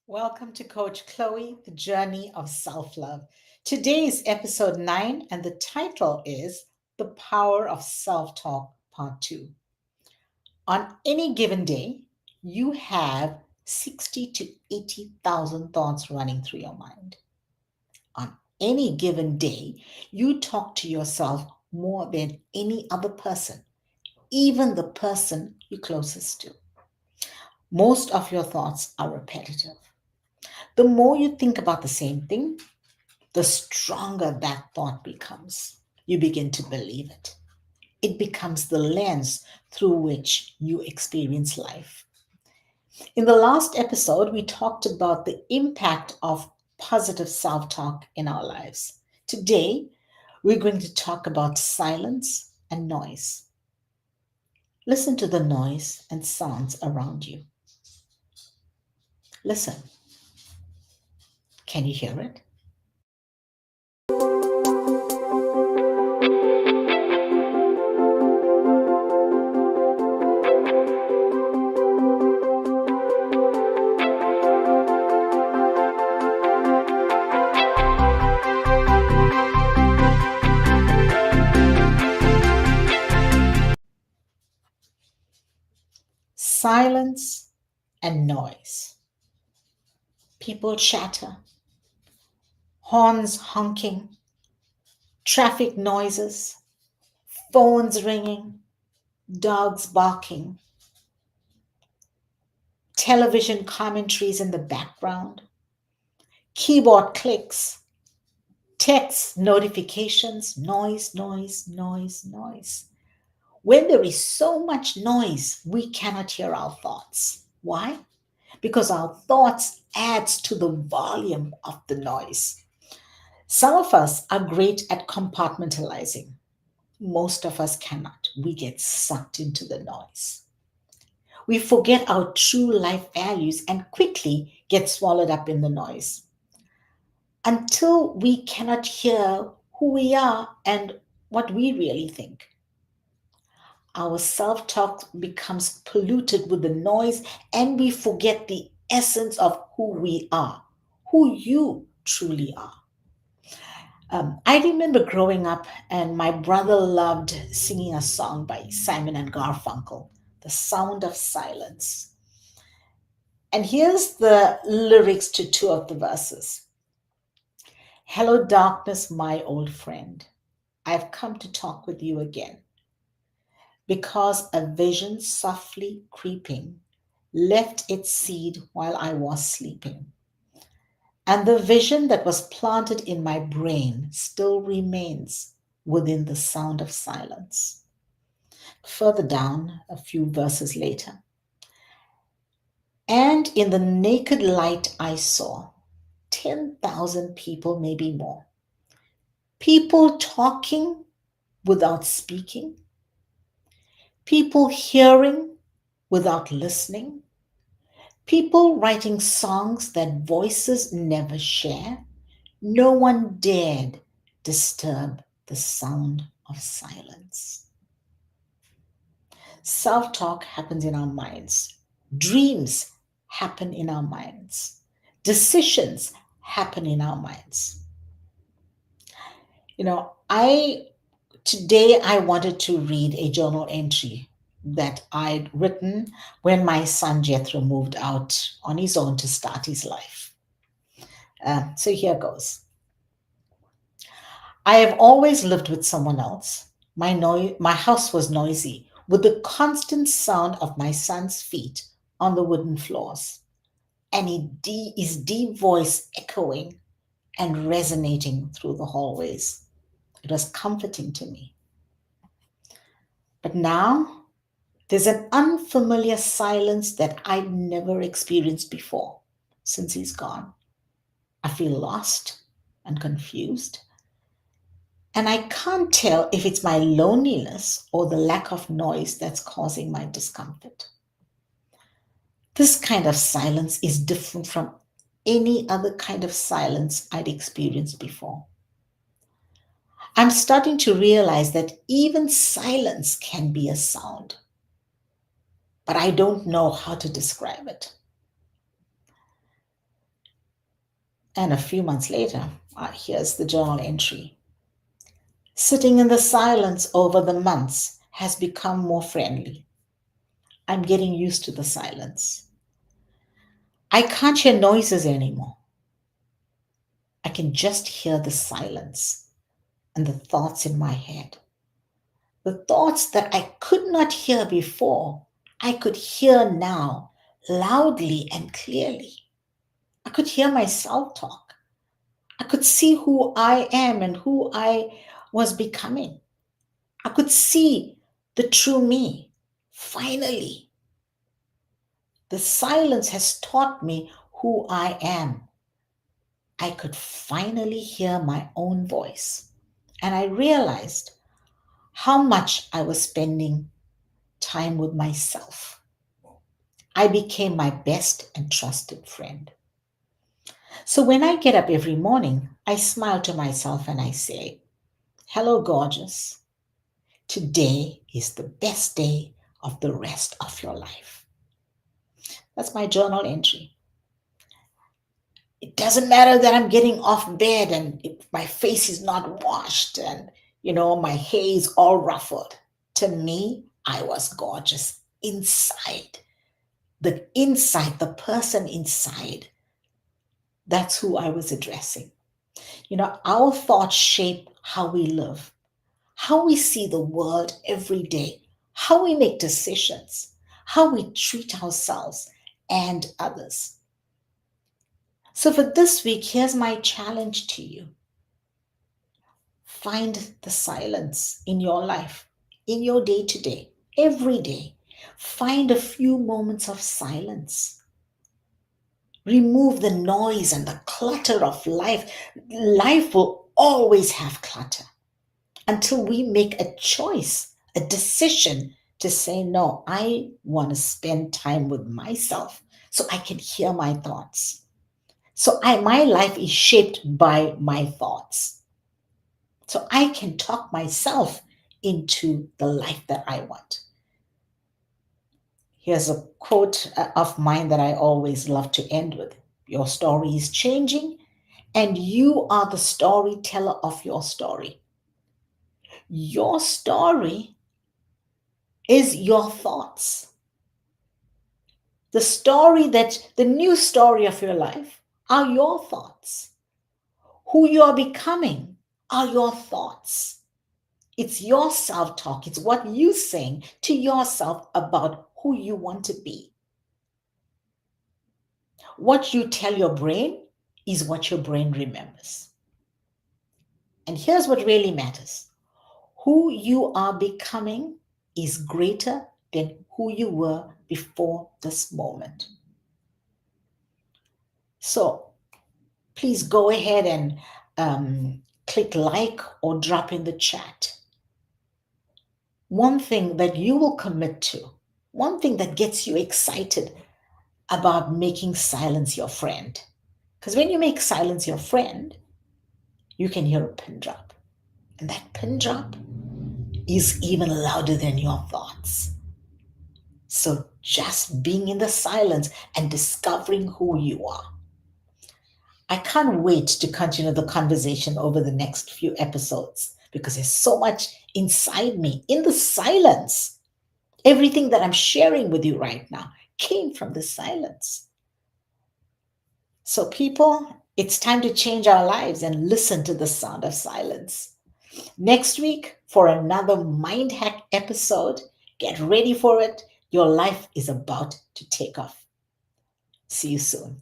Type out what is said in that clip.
Welcome to Coach Chloe, the journey of self love. Today is episode 9, and the title is The Power of Self Talk, Part 2. On any given day, you have 60 to 80,000 thoughts running through your mind. On any given day, you talk to yourself more than any other person, even the person you're closest to. Most of your thoughts are repetitive. The more you think about the same thing, the stronger that thought becomes. You begin to believe it. It becomes the lens through which you experience life. In the last episode, we talked about the impact of positive self talk in our lives. Today, we're going to talk about silence and noise. Listen to the noise and sounds around you. Listen. Can you hear it? Silence and noise. People chatter, horns honking, traffic noises, phones ringing, dogs barking, television commentaries in the background, keyboard clicks, text notifications, noise, noise, noise, noise. When there is so much noise, we cannot hear our thoughts. Why? Because our thoughts adds to the volume of the noise. Some of us are great at compartmentalizing. Most of us cannot. We get sucked into the noise. We forget our true life values and quickly get swallowed up in the noise until we cannot hear who we are and what we really think. Our self talk becomes polluted with the noise and we forget the essence of who we are, who you truly are. I remember growing up, and my brother loved singing a song by Simon and Garfunkel, The Sound of Silence. And here's the lyrics to two of the verses. Hello, darkness, my old friend. I've come to talk with you again because a vision softly creeping left its seed while I was sleeping. And the vision that was planted in my brain still remains within the sound of silence. Further down, a few verses later, and in the naked light I saw 10,000 people, maybe more. People talking without speaking, people hearing without listening, people writing songs that voices never share. No one dared disturb the sound of silence. Self talk happens in our minds, dreams happen in our minds, decisions happen in our minds. I today I wanted to read a journal entry that I'd written when my son Jethro moved out on his own to start his life. So here goes. I have always lived with someone else. My house was noisy, with the constant sound of my son's feet on the wooden floors, and his deep voice echoing and resonating through the hallways. It was comforting to me. But now there's an unfamiliar silence that I'd never experienced before since he's gone. I feel lost and confused. And I can't tell if it's my loneliness or the lack of noise that's causing my discomfort. This kind of silence is different from any other kind of silence I'd experienced before. I'm starting to realize that even silence can be a sound, but I don't know how to describe it. And a few months later, here's the journal entry. Sitting in the silence over the months has become more friendly. I'm getting used to the silence. I can't hear noises anymore. I can just hear the silence and the thoughts in my head. The thoughts that I could not hear before, I could hear now loudly and clearly. I could hear myself talk. I could see who I am and who I was becoming. I could see the true me. Finally, the silence has taught me who I am. I could finally hear my own voice. And I realized how much I was spending time with myself. I became my best and trusted friend. So when I get up every morning, I smile to myself and I say, "Hello, gorgeous. Today is the best day of the rest of your life." That's my journal entry. It doesn't matter that I'm getting off bed and my face is not washed and, my hair is all ruffled. To me, I was gorgeous inside. The person inside, that's who I was addressing. Our thoughts shape how we live, how we see the world every day, how we make decisions, how we treat ourselves and others. So, for this week, here's my challenge to you: find the silence in your life, in your day to day, every day. Find a few moments of silence. Remove the noise and the clutter of life. Life will always have clutter until we make a choice, a decision to say, no, I want to spend time with myself so I can hear my thoughts. So my life is shaped by my thoughts. So I can talk myself into the life that I want. Here's a quote of mine that I always love to end with. Your story is changing, and you are the storyteller of your story. Your story is your thoughts. The new story of your life are your thoughts. Who you are becoming are your thoughts. It's your self talk. It's what you saying to yourself about who you want to be. What you tell your brain is what your brain remembers. And here's what really matters: who you are becoming is greater than who you were before this moment. So please go ahead and click like or drop in the chat. One thing that you will commit to, one thing that gets you excited about making silence your friend. Because when you make silence your friend, you can hear a pin drop. And that pin drop is even louder than your thoughts. So just being in the silence and discovering who you are. I can't wait to continue the conversation over the next few episodes because there's so much inside me in the silence. Everything that I'm sharing with you right now came from the silence. So, people, it's time to change our lives and listen to the sound of silence. Next week, for another Mind Hack episode, get ready for it. Your life is about to take off. See you soon.